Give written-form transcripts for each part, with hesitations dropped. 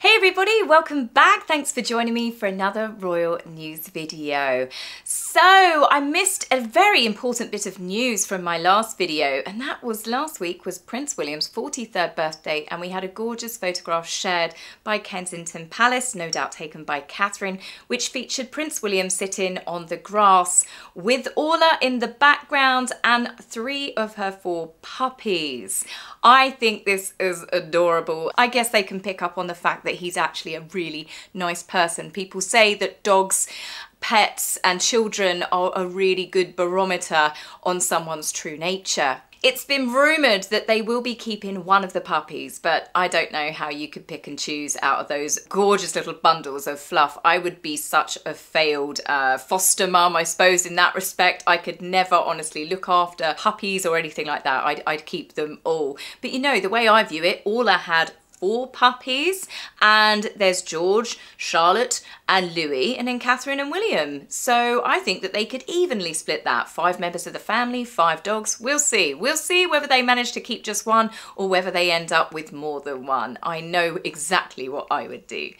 Hey everybody, welcome back. Thanks for joining me for another royal news video. So I missed a very important bit of news from my last video, and that was last week was Prince William's 43rd birthday, and we had a gorgeous photograph shared by Kensington Palace, no doubt taken by Catherine, which featured Prince William sitting on the grass with Orla in the background and 3 of her 4 puppies. I think this is adorable. I guess they can pick up on the fact that he's actually a really nice person. People say that dogs, pets and children are a really good barometer on someone's true nature. It's been rumoured that they will be keeping one of the puppies, but I don't know how you could pick and choose out of those gorgeous little bundles of fluff. I would be such a failed foster mum, I suppose, in that respect. I could never honestly look after puppies or anything like that. I'd keep them all. But you know, the way I view it, Orla had 4 puppies, and there's George, Charlotte and Louis, and then Catherine and William. So I think that they could evenly split that. 5 members of the family, 5 dogs. We'll see. We'll see whether they manage to keep just one or whether they end up with more than one. I know exactly what I would do.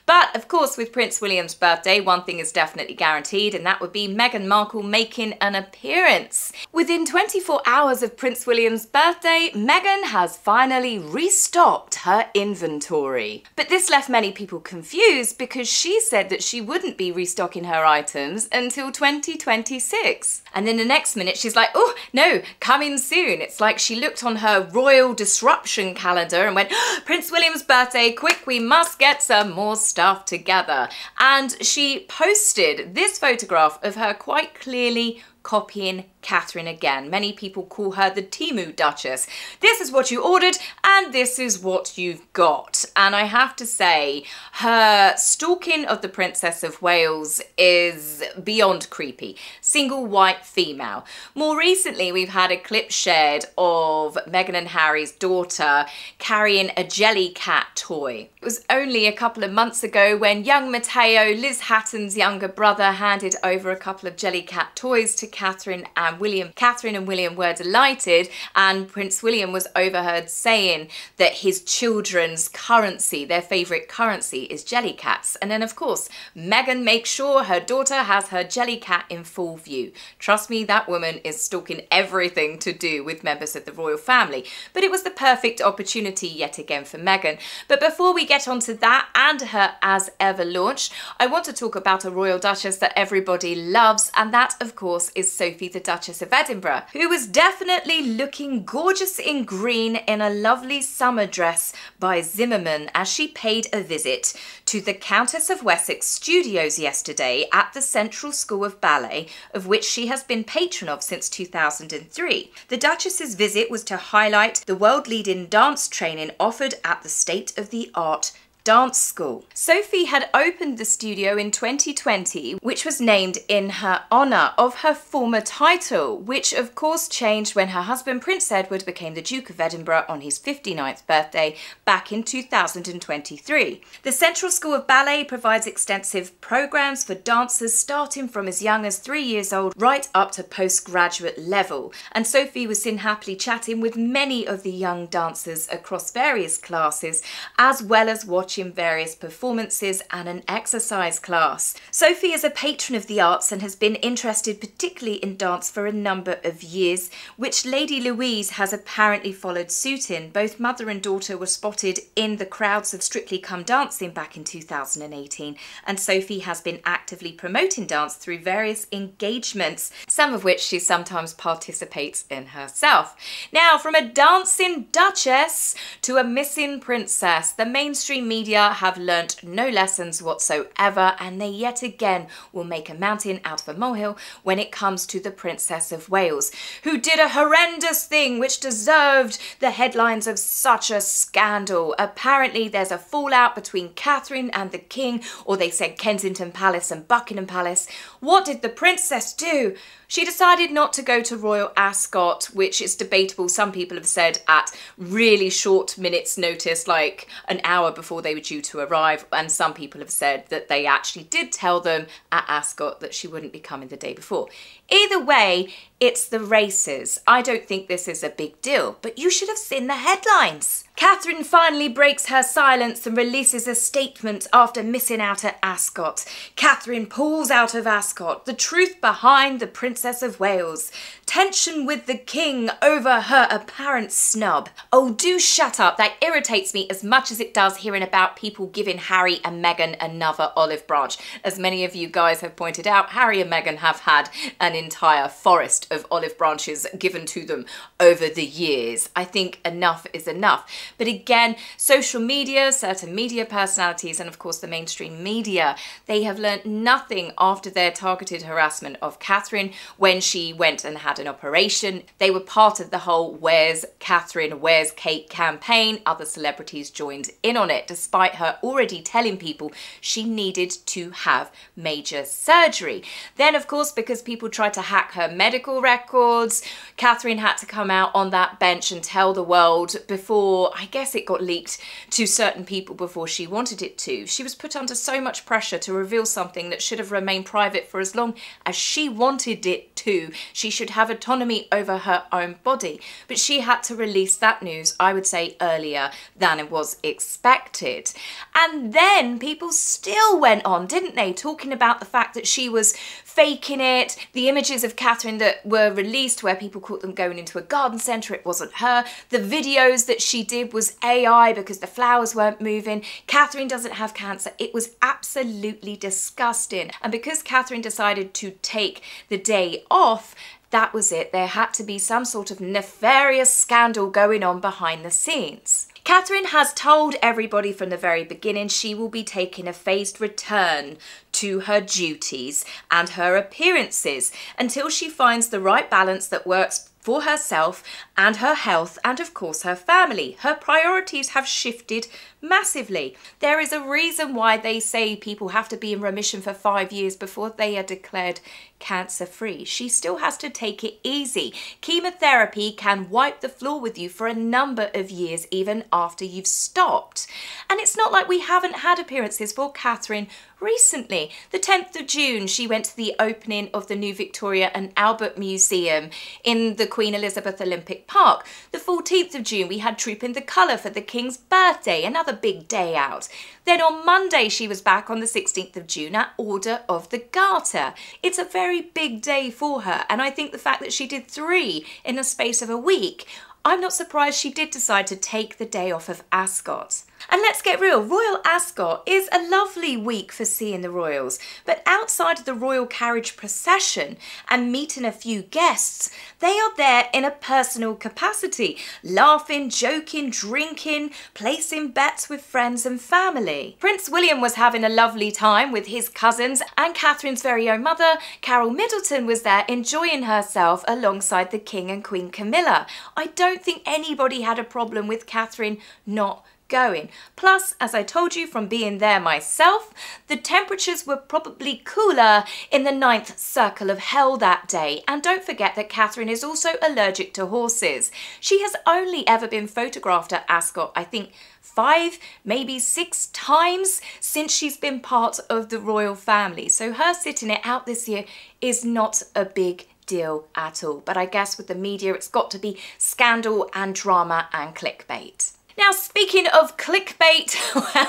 But of course, with Prince William's birthday, one thing is definitely guaranteed, and that would be Meghan Markle making an appearance. Within 24 hours of Prince William's birthday, Meghan has finally restocked her inventory. But this left many people confused because she said that she wouldn't be restocking her items until 2026. And then the next minute she's like, oh no, coming soon. It's like she looked on her royal disruption calendar and went, oh, Prince William's birthday, quick, we must get some more stuff together. And she posted this photograph of her quite clearly copying Catherine again. Many people call her the Temu Duchess. This is what you ordered and this is what you've got. And I have to say, her stalking of the Princess of Wales is beyond creepy. Single white female. More recently, we've had a clip shared of Meghan and Harry's daughter carrying a Jellycat toy. It was only a couple of months ago when young Matteo, Liz Hatton's younger brother, handed over a couple of Jellycat toys to Catherine and William. Catherine and William were delighted, and Prince William was overheard saying that his children's currency, their favourite currency, is Jellycats. And then of course, Meghan makes sure her daughter has her Jellycat in full view. Trust me, that woman is stalking everything to do with members of the royal family. But it was the perfect opportunity yet again for Meghan. But before we get onto that and her As Ever launch, I want to talk about a royal duchess that everybody loves, and that of course is Sophie, the Duchess of Edinburgh, who was definitely looking gorgeous in green in a lovely summer dress by Zimmermann as she paid a visit to the Countess of Wessex studios yesterday at the Central School of Ballet, of which she has been patron of since 2003. The Duchess's visit was to highlight the world-leading dance training offered at the state-of-the-art dance school. Sophie had opened the studio in 2020, which was named in her honour of her former title, which of course changed when her husband Prince Edward became the Duke of Edinburgh on his 59th birthday back in 2023. The Central School of Ballet provides extensive programmes for dancers starting from as young as 3 years old right up to postgraduate level, and Sophie was seen happily chatting with many of the young dancers across various classes, as well as watching various performances and an exercise class. Sophie is a patron of the arts and has been interested particularly in dance for a number of years, which Lady Louise has apparently followed suit in. Both mother and daughter were spotted in the crowds of Strictly Come Dancing back in 2018, and Sophie has been actively promoting dance through various engagements, some of which she sometimes participates in herself. Now, from a dancing duchess to a missing princess, the mainstream media have learnt no lessons whatsoever, and they yet again will make a mountain out of a molehill when it comes to the Princess of Wales, who did a horrendous thing which deserved the headlines of such a scandal. Apparently there's a fallout between Catherine and the King, or they said Kensington Palace and Buckingham Palace. What did the princess do? She decided not to go to Royal Ascot, which is debatable. Some people have said at really short minutes notice, like an hour before they they were due to arrive, and some people have said that they actually did tell them at Ascot that she wouldn't be coming the day before. Either way, it's the races. I don't think this is a big deal, but you should have seen the headlines. Catherine finally breaks her silence and releases a statement after missing out at Ascot. Catherine pulls out of Ascot. The truth behind the Princess of Wales. Tension with the king over her apparent snub. Oh, do shut up. That irritates me as much as it does hearing about people giving Harry and Meghan another olive branch. As many of you guys have pointed out, Harry and Meghan have had an entire forest of olive branches given to them over the years. I think enough is enough. But again, social media, certain media personalities, and of course the mainstream media, they have learnt nothing after their targeted harassment of Catherine when she went and had an operation. They were part of the whole Where's Catherine, Where's Kate campaign. Other celebrities joined in on it, despite her already telling people she needed to have major surgery. Then, of course, because people tried to hack her medical records, Catherine had to come out on that bench and tell the world before, I guess it got leaked to certain people before she wanted it to. She was put under so much pressure to reveal something that should have remained private for as long as she wanted it to. She should have autonomy over her own body. But she had to release that news, I would say, earlier than it was expected. And then people still went on, didn't they, talking about the fact that she was faking it. The images of Catherine that were released where people caught them going into a garden centre, it wasn't her. The videos that she did was AI because the flowers weren't moving. Catherine doesn't have cancer. It was absolutely disgusting. And because Catherine decided to take the day off, that was it. There had to be some sort of nefarious scandal going on behind the scenes. Catherine has told everybody from the very beginning she will be taking a phased return to her duties and her appearances until she finds the right balance that works for herself and her health and of course her family. Her priorities have shifted massively. There is a reason why they say people have to be in remission for 5 years before they are declared cancer-free. She still has to take it easy. Chemotherapy can wipe the floor with you for a number of years even after you've stopped. And it's not like we haven't had appearances for Catherine recently. The 10th of June, she went to the opening of the new Victoria and Albert Museum in the Queen Elizabeth Olympic Park. The 14th of June, we had Troop in the Colour for the King's birthday, another big day out. Then on Monday, she was back on the 16th of June at Order of the Garter. It's a very big day for her, and I think the fact that she did 3 in the space of a week, I'm not surprised she did decide to take the day off of Ascot. And let's get real, Royal Ascot is a lovely week for seeing the royals, but outside of the royal carriage procession and meeting a few guests, they are there in a personal capacity, laughing, joking, drinking, placing bets with friends and family. Prince William was having a lovely time with his cousins, and Catherine's very own mother, Carol Middleton, was there enjoying herself alongside the King and Queen Camilla. I don't think anybody had a problem with Catherine not going. Plus, as I told you from being there myself, the temperatures were probably cooler in the 9th circle of hell that day. And don't forget that Catherine is also allergic to horses. She has only ever been photographed at Ascot, I think 5, maybe 6 times since she's been part of the royal family. So her sitting it out this year is not a big deal at all. But I guess with the media, it's got to be scandal and drama and clickbait. Now, speaking of clickbait,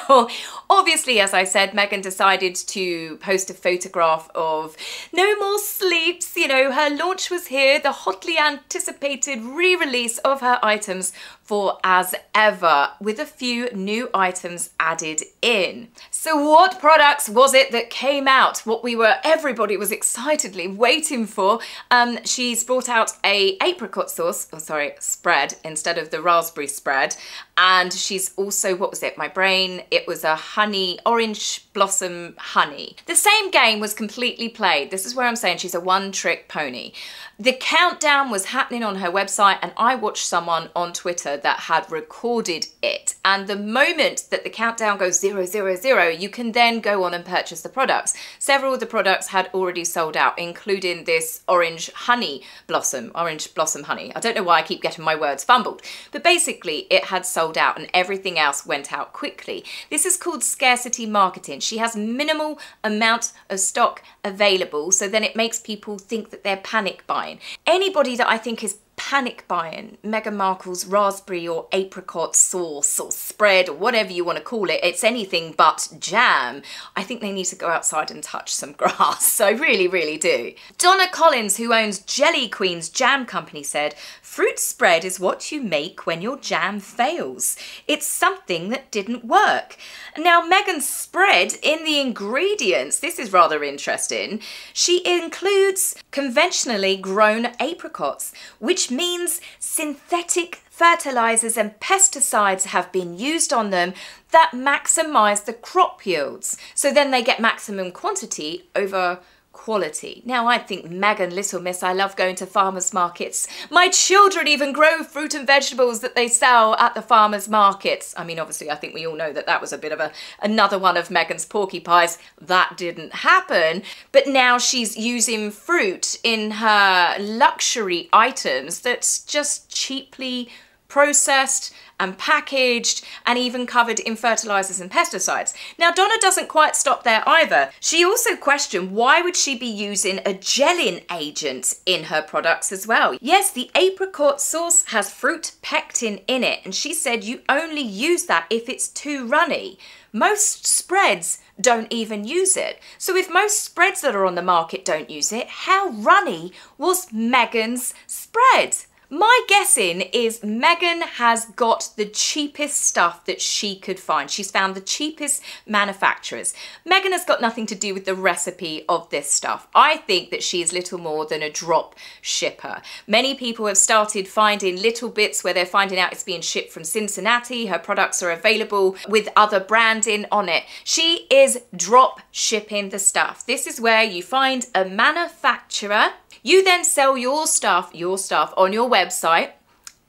well, obviously, as I said, Meghan decided to post a photograph of No More Sleeps. You know, her launch was here, the hotly anticipated re-release of her items for As Ever, with a few new items added in. So what products was it that came out? What everybody was excitedly waiting for. She's brought out a apricot sauce, spread instead of the raspberry spread. And she's also, what was it? It was a orange blossom honey. The same game was completely played. This is where I'm saying she's a one-trick pony. The countdown was happening on her website, and I watched someone on Twitter producer that had recorded it. And the moment that the countdown goes 000, you can then go on and purchase the products. Several of the products had already sold out, including this orange blossom honey. I don't know why I keep getting my words fumbled, but basically it had sold out and everything else went out quickly. This is called scarcity marketing. She has minimal amount of stock available, so then it makes people think that they're panic buying. Anybody that I think is panic buying Meghan Markle's raspberry or apricot sauce or spread or whatever you want to call it, it's anything but jam, I think they need to go outside and touch some grass. So I really, really do. Donna Collins, who owns Jelly Queen's Jam Company, said, "Fruit spread is what you make when your jam fails. It's something that didn't work." Now, Meghan's spread, in the ingredients, this is rather interesting, she includes conventionally grown apricots, which means synthetic fertilizers and pesticides have been used on them that maximize the crop yields. So then they get maximum quantity over quality. Now, I think Meghan, little miss, I love going to farmers markets. My children even grow fruit and vegetables that they sell at the farmers markets. I mean, obviously, I think we all know that that was a bit of another one of Meghan's porcupines. That didn't happen. But now she's using fruit in her luxury items that's just cheaply processed and packaged and even covered in fertilizers and pesticides. Now, Donna doesn't quite stop there either. She also questioned why would she be using a gelling agent in her products as well. Yes, the apricot sauce has fruit pectin in it, and she said you only use that if it's too runny. Most spreads don't even use it. So if most spreads that are on the market don't use it, how runny was Meghan's spread? My guessing is Meghan has got the cheapest stuff that she could find. She's found the cheapest manufacturers. Meghan has got nothing to do with the recipe of this stuff. I think that she is little more than a drop shipper. Many people have started finding little bits where they're finding out it's being shipped from Cincinnati. Her products are available with other branding on it. She is drop shipping the stuff. This is where you find a manufacturer. You then sell your stuff on your website,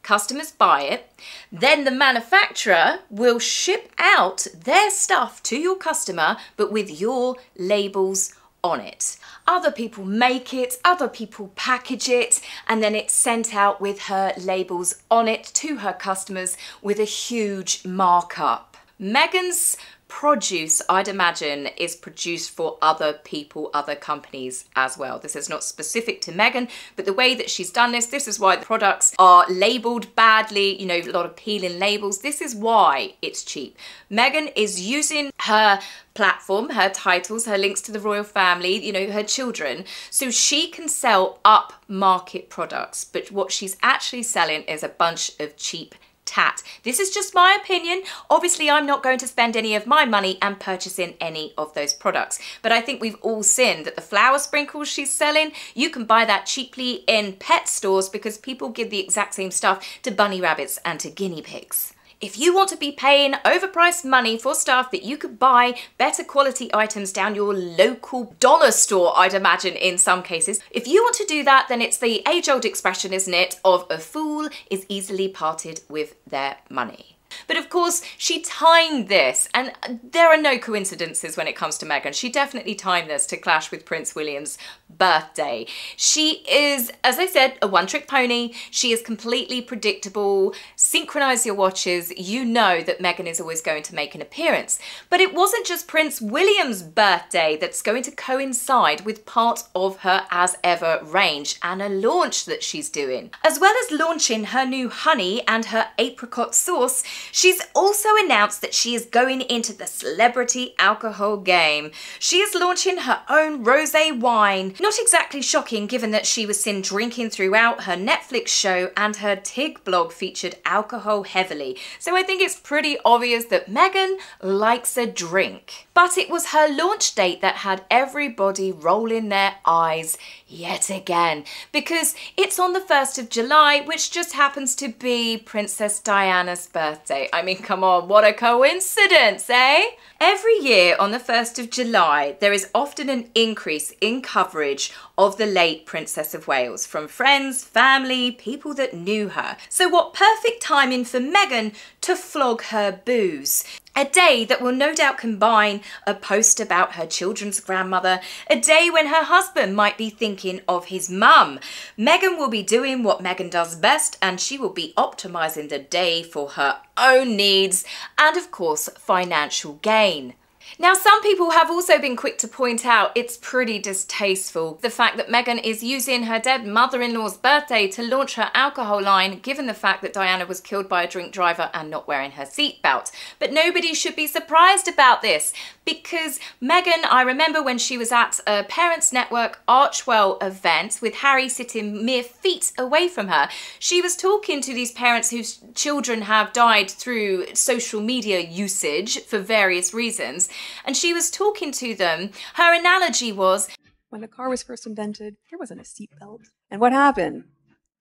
customers buy it, then the manufacturer will ship out their stuff to your customer, but with your labels on it. Other people make it, other people package it, and then it's sent out with her labels on it to her customers with a huge markup. Meghan's produce, I'd imagine, is produced for other people, other companies as well. This is not specific to Meghan, but the way that she's done this is why the products are labeled badly, you know, a lot of peeling labels. This is why it's cheap. Meghan is using her platform, her titles, her links to the royal family, you know, her children, so she can sell upmarket products, but what she's actually selling is a bunch of cheap tat. This is just my opinion. Obviously, I'm not going to spend any of my money and purchasing any of those products. But I think we've all seen that the flower sprinkles she's selling, you can buy that cheaply in pet stores because people give the exact same stuff to bunny rabbits and to guinea pigs. If you want to be paying overpriced money for stuff that you could buy better quality items down your local dollar store, I'd imagine in some cases, if you want to do that, then it's the age-old expression, isn't it, of a fool is easily parted with their money. But of course, she timed this, and there are no coincidences when it comes to Meghan. She definitely timed this to clash with Prince William's birthday. She is, as I said, a one-trick pony. She is completely predictable. Synchronize your watches. You know that Meghan is always going to make an appearance. But it wasn't just Prince William's birthday that's going to coincide with part of her As Ever range and a launch that she's doing. As well as launching her new honey and her apricot sauce, she's also announced that she is going into the celebrity alcohol game. She is launching her own rosé wine. Not exactly shocking given that she was seen drinking throughout her Netflix show and her TIG blog featured alcohol heavily. So I think it's pretty obvious that Meghan likes a drink. But it was her launch date that had everybody rolling their eyes yet again, because it's on the 1st of July, which just happens to be Princess Diana's birthday. I mean, come on, what a coincidence, eh? Every year on the 1st of July, there is often an increase in coverage of the late Princess of Wales from friends, family, people that knew her. So what perfect timing for Meghan to flog her booze. A day that will no doubt combine a post about her children's grandmother, a day when her husband might be thinking of his mum. Meghan will be doing what Meghan does best, and she will be optimising the day for her own needs and, of course, financial gain. Now, some people have also been quick to point out it's pretty distasteful, the fact that Meghan is using her dead mother-in-law's birthday to launch her alcohol line, given the fact that Diana was killed by a drink driver and not wearing her seatbelt. But nobody should be surprised about this, because Meghan, I remember when she was at a Parents Network Archwell event with Harry sitting mere feet away from her, she was talking to these parents whose children have died through social media usage for various reasons. And she was talking to them. Her analogy was, when the car was first invented, there wasn't a seatbelt. And what happened?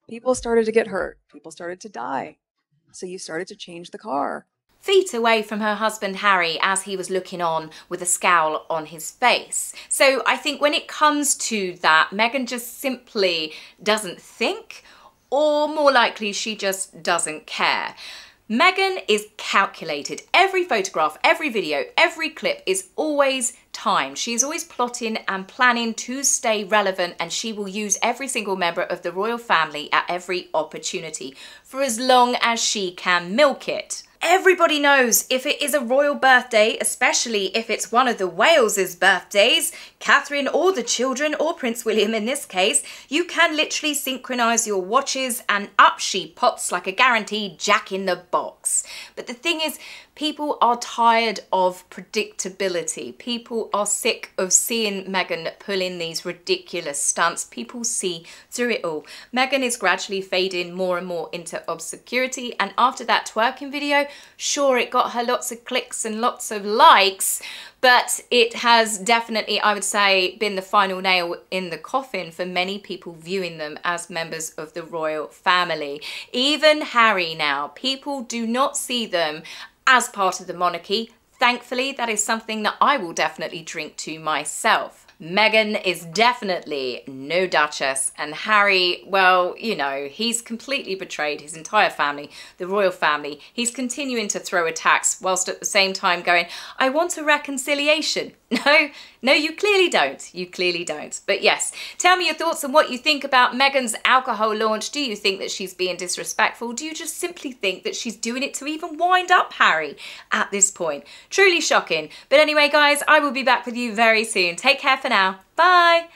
People started to get hurt. People started to die. So you started to change the car. Feet away from her husband Harry as he was looking on with a scowl on his face. So I think when it comes to that, Meghan just simply doesn't think, or more likely she just doesn't care. Meghan is calculated. Every photograph, every video, every clip is always timed. She is always plotting and planning to stay relevant, and she will use every single member of the royal family at every opportunity for as long as she can milk it. Everybody knows if it is a royal birthday, especially if it's one of the Wales's birthdays, Catherine or the children or Prince William in this case, you can literally synchronise your watches and up she pops like a guaranteed Jack in the Box. But the thing is, people are tired of predictability. People are sick of seeing Meghan pull in these ridiculous stunts. People see through it all. Meghan is gradually fading more and more into obscurity, and after that twerking video, sure, it got her lots of clicks and lots of likes, but it has definitely, I would say, been the final nail in the coffin for many people viewing them as members of the royal family. Even Harry now, people do not see them as part of the monarchy. Thankfully, that is something that I will definitely drink to myself. Meghan is definitely no Duchess, and Harry, well, you know, he's completely betrayed his entire family, the royal family. He's continuing to throw attacks whilst at the same time going, I want a reconciliation. No, you clearly don't. You clearly don't. But yes, tell me your thoughts on what you think about Meghan's alcohol launch. Do you think that she's being disrespectful? Do you just simply think that she's doing it to even wind up Harry at this point? Truly shocking. But anyway, guys, I will be back with you very soon. Take care for now. Bye.